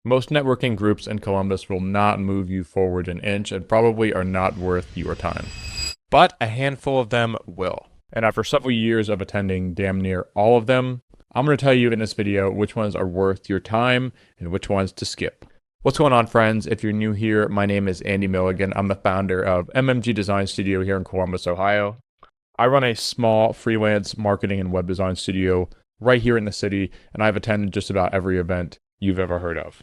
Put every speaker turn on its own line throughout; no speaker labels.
Most networking groups in Columbus will not move you forward an inch and probably are not worth your time. But a handful of them will. And after several years of attending damn near all of them, I'm going to tell you in this video which ones are worth your time and which ones to skip. What's going on, friends? If you're new here, my name is Andy Milligan. I'm the founder of MMG Design Studio here in Columbus, Ohio. I run a small freelance marketing and web design studio right here in the city, and I've attended just about every event you've ever heard of.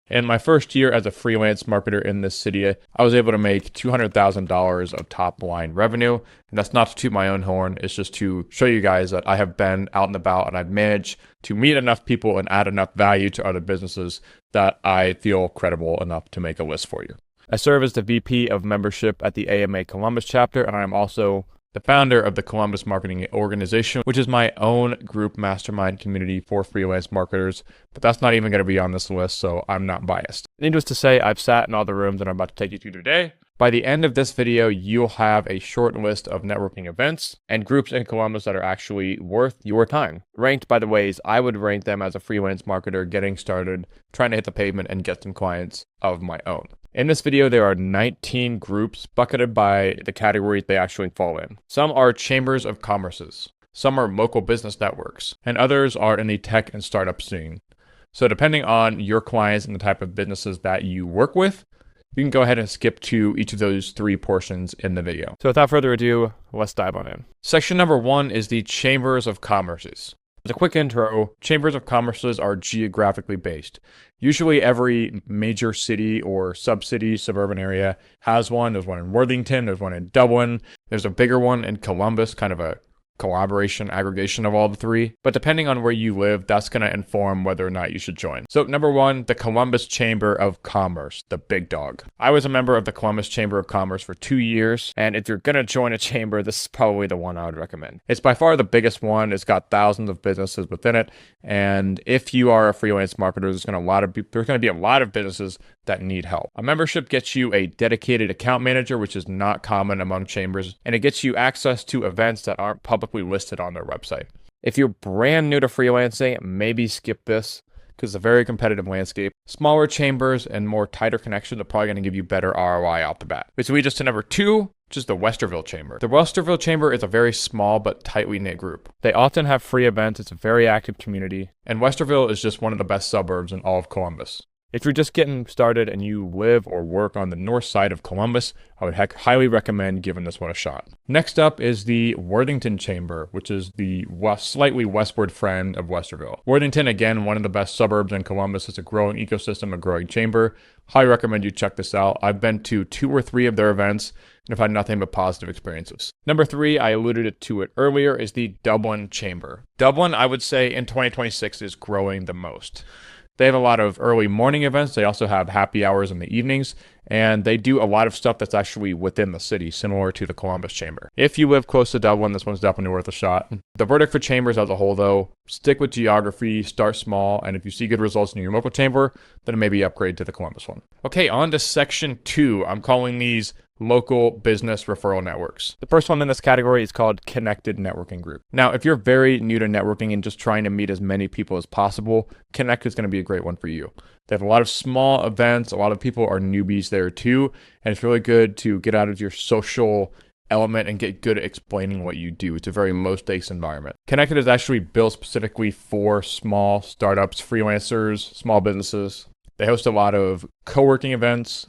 In my first year as a freelance marketer in this city, I was able to make $200,000 of top line revenue. And that's not to toot my own horn. It's just to show you guys that I have been out and about and I've managed to meet enough people and add enough value to other businesses that I feel credible enough to make a list for you. I serve as the VP of membership at the AMA Columbus chapter, and I am also the founder of the Columbus Marketing Organization, which is my own group mastermind community for freelance marketers, but that's not even going to be on this list, so I'm not biased. Needless to say, I've sat in all the rooms that I'm about to take you through today. By the end of this video, you'll have a short list of networking events and groups in Columbus that are actually worth your time. Ranked by the ways I would rank them as a freelance marketer getting started, trying to hit the pavement and get some clients of my own. In this video, there are 19 groups bucketed by the categories they actually fall in. Some are chambers of commerces, some are local business networks, and others are in the tech and startup scene. So depending on your clients and the type of businesses that you work with, you can go ahead and skip to each of those three portions in the video. So without further ado, let's dive on in. Section number 1 is the chambers of commerces. As a quick intro, chambers of commerces are geographically based. Usually every major city or sub-city, suburban area has one. There's one in Worthington, there's one in Dublin, there's a bigger one in Columbus, kind of a collaboration, aggregation of all the three. But depending on where you live, that's going to inform whether or not you should join. So number 1, the Columbus Chamber of Commerce, the big dog. I was a member of the Columbus Chamber of Commerce for 2 years, and if you're going to join a chamber, this is probably the one I would recommend. It's by far the biggest one. It's got thousands of businesses within it, and if you are a freelance marketer, there's going to be a lot of businesses that need help. A membership gets you a dedicated account manager, which is not common among chambers, and it gets you access to events that aren't publicly listed on their website. If you're brand new to freelancing, maybe skip this because it's a very competitive landscape. Smaller chambers and more tighter connections are probably going to give you better ROI off the bat. Which leads us to number 2, which is the Westerville Chamber. The Westerville Chamber is a very small but tightly knit group. They often have free events. It's a very active community, and Westerville is just one of the best suburbs in all of Columbus. If you're just getting started and you live or work on the north side of Columbus, I would highly recommend giving this one a shot. Next up is the Worthington Chamber, which is the slightly westward friend of Westerville. Worthington, again, one of the best suburbs in Columbus. It's a growing ecosystem, a growing chamber. Highly recommend you check this out. I've been to 2 or 3 of their events and have had nothing but positive experiences. Number 3, I alluded to it earlier, is the Dublin Chamber. Dublin, I would say in 2026 is growing the most. They have a lot of early morning events. They also have happy hours in the evenings, and they do a lot of stuff that's actually within the city, similar to the Columbus Chamber. If you live close to Dublin, this one's definitely worth a shot. The verdict for chambers as a whole, though, stick with geography, start small, and if you see good results in your local chamber, then maybe upgrade to the Columbus one. Okay, on to section 2. I'm calling these local business referral networks. The first one in this category is called Connected Networking Group. Now, if you're very new to networking and just trying to meet as many people as possible, Connect is going to be a great one for you. They have a lot of small events. A lot of people are newbies there too, and it's really good to get out of your social element and get good at explaining what you do. It's a very low-stakes environment. Connected is actually built specifically for small startups, freelancers, small businesses. They host a lot of co-working events,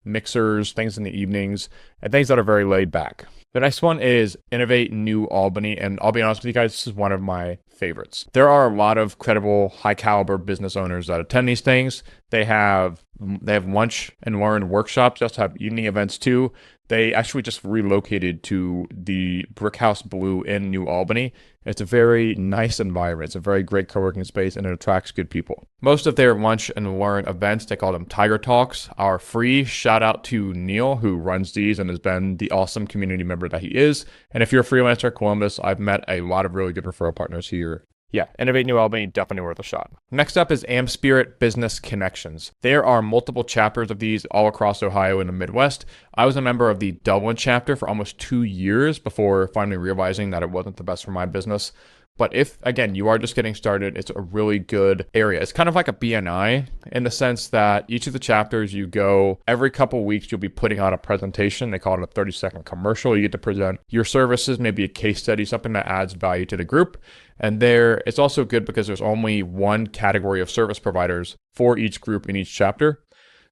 mixers, things in the evenings, and things that are very laid back. The next one is Innovate New Albany, and I'll be honest with you guys, this is one of my favorites. There are a lot of credible, high-caliber business owners that attend these things. They have lunch and learn workshops. They also have evening events too. They actually just relocated to the Brickhouse Blue in New Albany. It's a very nice environment. It's a very great co-working space, and it attracts good people. Most of their lunch and learn events, they call them Tiger Talks, are free. Shout out to Neil, who runs these and has been the awesome community member that he is. And if you're a freelancer at Columbus, I've met a lot of really good referral partners here. Yeah, Innovate New Albany, definitely worth a shot. Next up is AmSpirit Business Connections. There are multiple chapters of these all across Ohio and the Midwest. I was a member of the Dublin chapter for almost 2 years before finally realizing that it wasn't the best for my business. But if, again, you are just getting started, it's a really good area. It's kind of like a BNI in the sense that each of the chapters you go, every couple weeks, you'll be putting out a presentation. They call it a 30-second commercial. You get to present your services, maybe a case study, something that adds value to the group. And there, it's also good because there's only one category of service providers for each group in each chapter.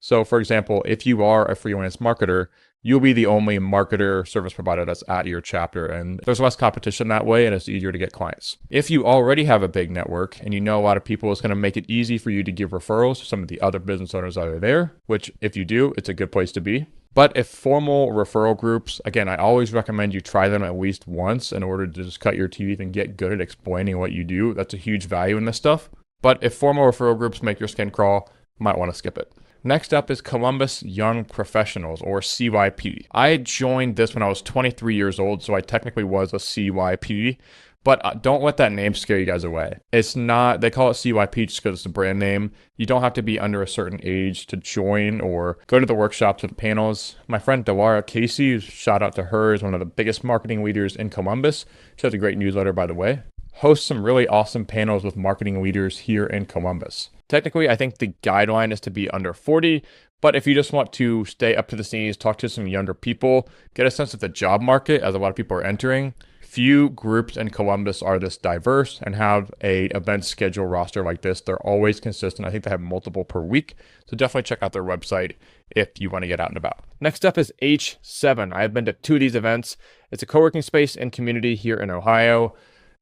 So for example, if you are a freelance marketer, you'll be the only marketer service provider that's at your chapter, and there's less competition that way, and it's easier to get clients. If you already have a big network and you know a lot of people, it's going to make it easy for you to give referrals to some of the other business owners that are there, which if you do, it's a good place to be. But if formal referral groups, again, I always recommend you try them at least once in order to just cut your teeth and get good at explaining what you do. That's a huge value in this stuff. But if formal referral groups make your skin crawl, you might want to skip it. Next up is Columbus Young Professionals, or CYP. I joined this when I was 23 years old, so I technically was a CYP, but don't let that name scare you guys away. It's not, they call it CYP just because it's a brand name. You don't have to be under a certain age to join or go to the workshops or the panels. My friend Delara Casey, shout out to her, is one of the biggest marketing leaders in Columbus. She has a great newsletter, by the way. Hosts some really awesome panels with marketing leaders here in Columbus. Technically, I think the guideline is to be under 40, but if you just want to stay up to the scenes, talk to some younger people, get a sense of the job market as a lot of people are entering. Few groups in Columbus are this diverse and have a event schedule roster like this. They're always consistent. I think they have multiple per week. So definitely check out their website if you want to get out and about. Next up is H7. I have been to 2 of these events. It's a co-working space and community here in Ohio.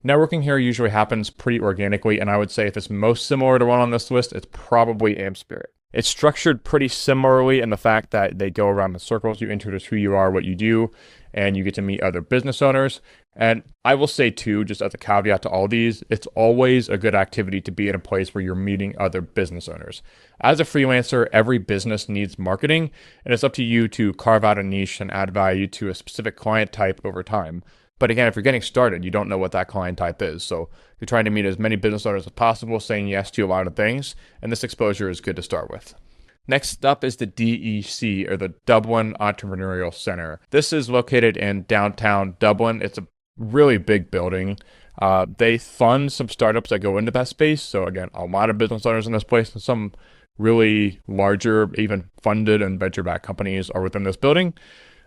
Networking here usually happens pretty organically, and I would say if it's most similar to one on this list, it's probably AmSpirit. It's structured pretty similarly in the fact that they go around in circles. You introduce who you are, what you do, and you get to meet other business owners. And I will say too, just as a caveat to all these, it's always a good activity to be in a place where you're meeting other business owners. As a freelancer, every business needs marketing, and it's up to you to carve out a niche and add value to a specific client type over time. But again, if you're getting started, you don't know what that client type is. So you're trying to meet as many business owners as possible, saying yes to a lot of things. And this exposure is good to start with. Next up is the DEC, or the Dublin Entrepreneurial Center. This is located in downtown Dublin. It's a really big building. They fund some startups that go into that space. So again, a lot of business owners in this place, and some really larger, even funded and venture-backed companies are within this building.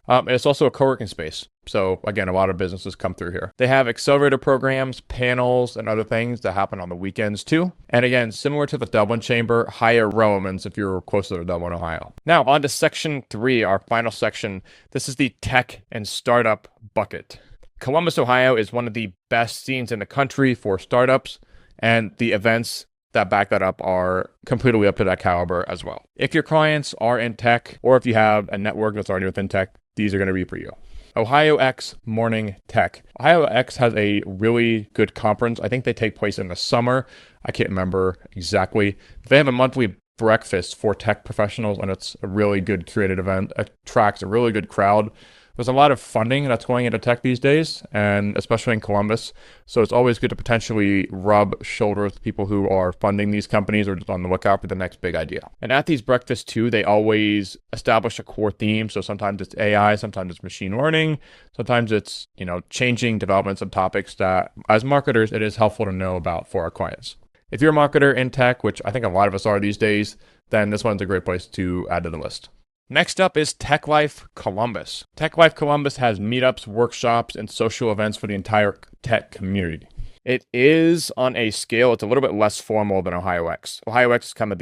It's also a co-working space. So again, a lot of businesses come through here. They have accelerator programs, panels, and other things that happen on the weekends too. And again, similar to the Dublin Chamber, higher relevance if you're closer to Dublin, Ohio. Now on to section 3, our final section. This is the tech and startup bucket. Columbus, Ohio is one of the best scenes in the country for startups, and the events that back that up are completely up to that caliber as well. If your clients are in tech, or if you have a network that's already within tech, these are going to be for you. OhioX Morning Tech. OhioX has a really good conference. I think they take place in the summer. I can't remember exactly. They have a monthly breakfast for tech professionals, and it's a really good curated event. It attracts a really good crowd. There's a lot of funding that's going into tech these days, and especially in Columbus. So it's always good to potentially rub shoulders with people who are funding these companies or just on the lookout for the next big idea. And at these breakfasts too, they always establish a core theme. So sometimes it's AI, sometimes it's machine learning, sometimes it's, changing developments and topics that as marketers, it is helpful to know about for our clients. If you're a marketer in tech, which I think a lot of us are these days, then this one's a great place to add to the list. Next up is Tech Life Columbus. Tech Life Columbus has meetups, workshops, and social events for the entire tech community. It is on a scale, it's a little bit less formal than OhioX. OhioX is kind of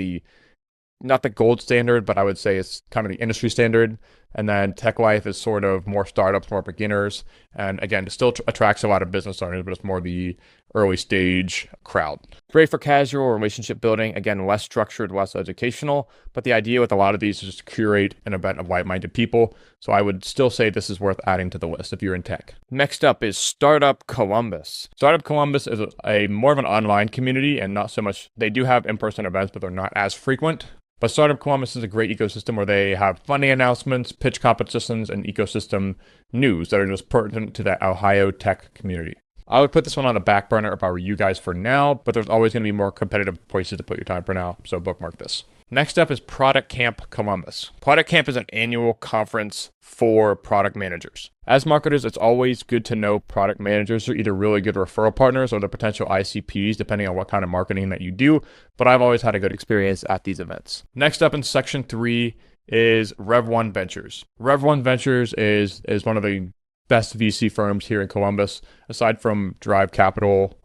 not the gold standard, but I would say it's kind of the industry standard. And then Tech Life is sort of more startups, more beginners. And again, it still attracts a lot of business owners, but it's more the early stage crowd. Great for casual relationship building. Again, less structured, less educational. But the idea with a lot of these is just to curate an event of like-minded people. So I would still say this is worth adding to the list if you're in tech. Next up is Startup Columbus. Startup Columbus is a more of an online community, and not so much, they do have in-person events, but they're not as frequent. But Startup Columbus is a great ecosystem where they have funding announcements, pitch competitions, and ecosystem news that are just pertinent to the Ohio tech community. I would put this one on the back burner if I were you guys for now, but there's always going to be more competitive places to put your time for now, so bookmark this. Next up is Product Camp Columbus. Product Camp is an annual conference for product managers. As marketers, it's always good to know product managers are either really good referral partners or the potential ICPs, depending on what kind of marketing that you do. But I've always had a good experience at these events. Next up in section 3 is Rev1 Ventures. Rev1 Ventures is one of the best VC firms here in Columbus, aside from Drive Capital.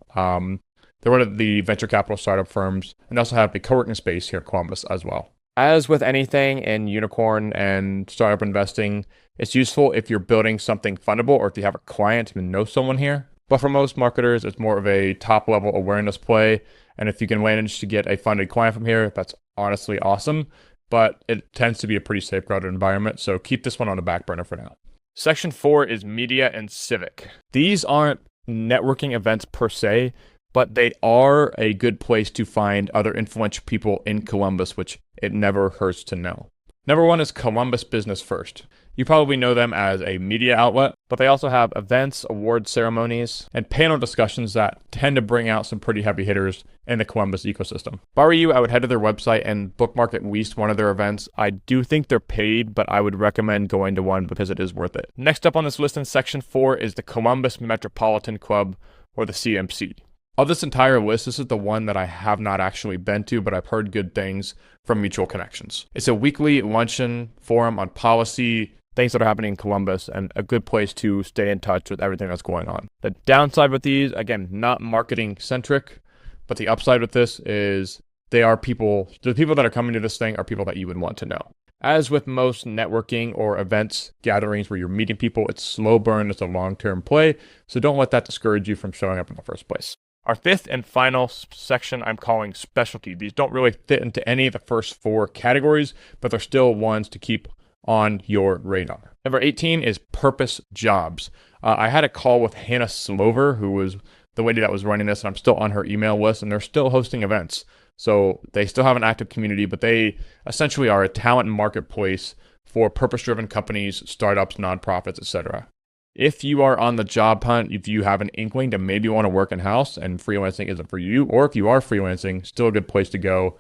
They're one of the venture capital startup firms, and also have a co-working space here in Columbus as well. As with anything in unicorn and startup investing, it's useful if you're building something fundable or if you have a client and know someone here. But for most marketers, it's more of a top-level awareness play. And if you can manage to get a funded client from here, that's honestly awesome. But it tends to be a pretty safeguarded environment, so keep this one on the back burner for now. Section 4 is Media and Civic. These aren't networking events per se, but they are a good place to find other influential people in Columbus, which it never hurts to know. Number 1 is Columbus Business First. You probably know them as a media outlet, but they also have events, award ceremonies, and panel discussions that tend to bring out some pretty heavy hitters in the Columbus ecosystem. If I were you, I would head to their website and bookmark at least one of their events. I do think they're paid, but I would recommend going to one because it is worth it. Next up on this list in section 4 is the Columbus Metropolitan Club, or the CMC. Of this entire list, this is the one that I have not actually been to, but I've heard good things from mutual connections. It's a weekly luncheon forum on policy, things that are happening in Columbus, and a good place to stay in touch with everything that's going on. The downside with these, again, not marketing centric, but the upside with this is the people that are coming to this thing are people that you would want to know. As with most networking or events, gatherings where you're meeting people, it's slow burn, it's a long-term play, so don't let that discourage you from showing up in the first place. Our 5th and final section I'm calling specialty. These don't really fit into any of the first 4 categories, but they're still ones to keep on your radar. Number 18 is Purpose Jobs. I had a call with Hannah Slover, who was the lady that was running this, and I'm still on her email list, and they're still hosting events. So they still have an active community, but they essentially are a talent marketplace for purpose-driven companies, startups, nonprofits, etc. If you are on the job hunt, if you have an inkling to maybe want to work in-house and freelancing isn't for you, or if you are freelancing, still a good place to go.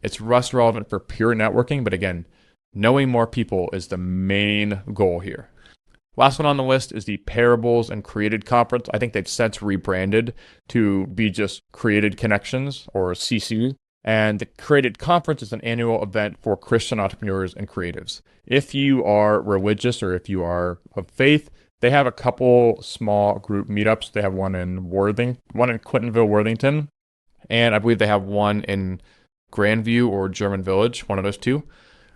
It's less relevant for pure networking, but again, knowing more people is the main goal here. Last one on the list is the Parables and Created Conference. I think they've since rebranded to be just Created Connections, or CC. And the Created Conference is an annual event for Christian entrepreneurs and creatives. If you are religious or if you are of faith, they have a couple small group meetups. They have one in Clintonville, Worthington, and I believe they have one in Grandview or German Village, one of those two.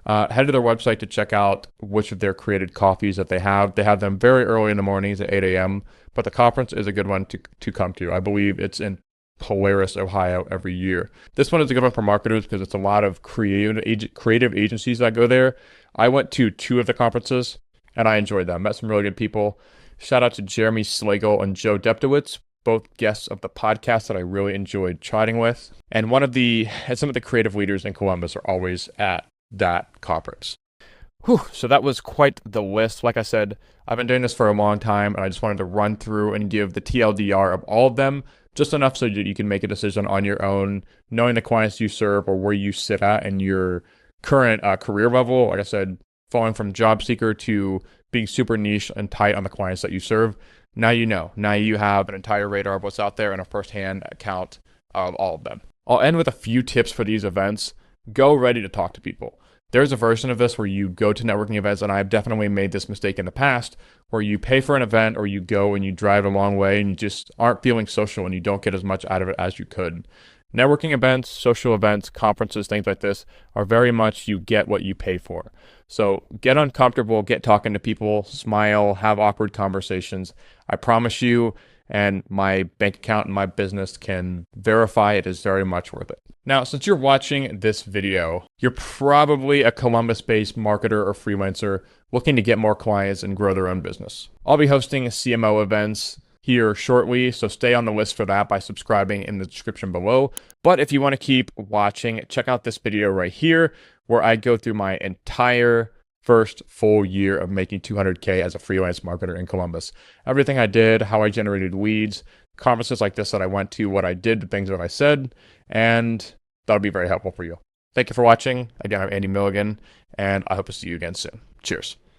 Head to their website to check out which of their created coffees that they have. They have them very early in the mornings at 8 a.m., but the conference is a good one to come to. I believe it's in Polaris, Ohio every year. This one is a good one for marketers because it's a lot of creative agencies that go there. I went to 2 of the conferences and I enjoyed them. Met some really good people. Shout out to Jeremy Slagle and Joe Deptowitz, both guests of the podcast that I really enjoyed chatting with. And some of the creative leaders in Columbus are always at that conference. So that was quite the list. Like I said, I've been doing this for a long time and I just wanted to run through and give the TLDR of all of them, just enough so that you can make a decision on your own, knowing the clients you serve or where you sit at in your current career level. Like I said, falling from job seeker to being super niche and tight on the clients that you serve. Now you know. Now you have an entire radar of what's out there and a firsthand account of all of them. I'll end with a few tips for these events. Go ready to talk to people. There's a version of this where you go to networking events, and I've definitely made this mistake in the past, where you pay for an event or you go and you drive a long way and you just aren't feeling social and you don't get as much out of it as you could. Networking events, social events, conferences, things like this are very much you get what you pay for. So get uncomfortable, get talking to people, smile, have awkward conversations. I promise you, and my bank account and my business can verify it is very much worth it. Now, since you're watching this video, you're probably a Columbus-based marketer or freelancer looking to get more clients and grow their own business. I'll be hosting CMO events here shortly, so stay on the list for that by subscribing in the description below. But if you want to keep watching, check out this video right here where I go through my entire first full year of making $200K as a freelance marketer in Columbus. Everything I did, how I generated leads, conferences like this that I went to, what I did, the things that I said, and that'll be very helpful for you. Thank you for watching. Again, I'm Andy Milligan, and I hope to see you again soon. Cheers.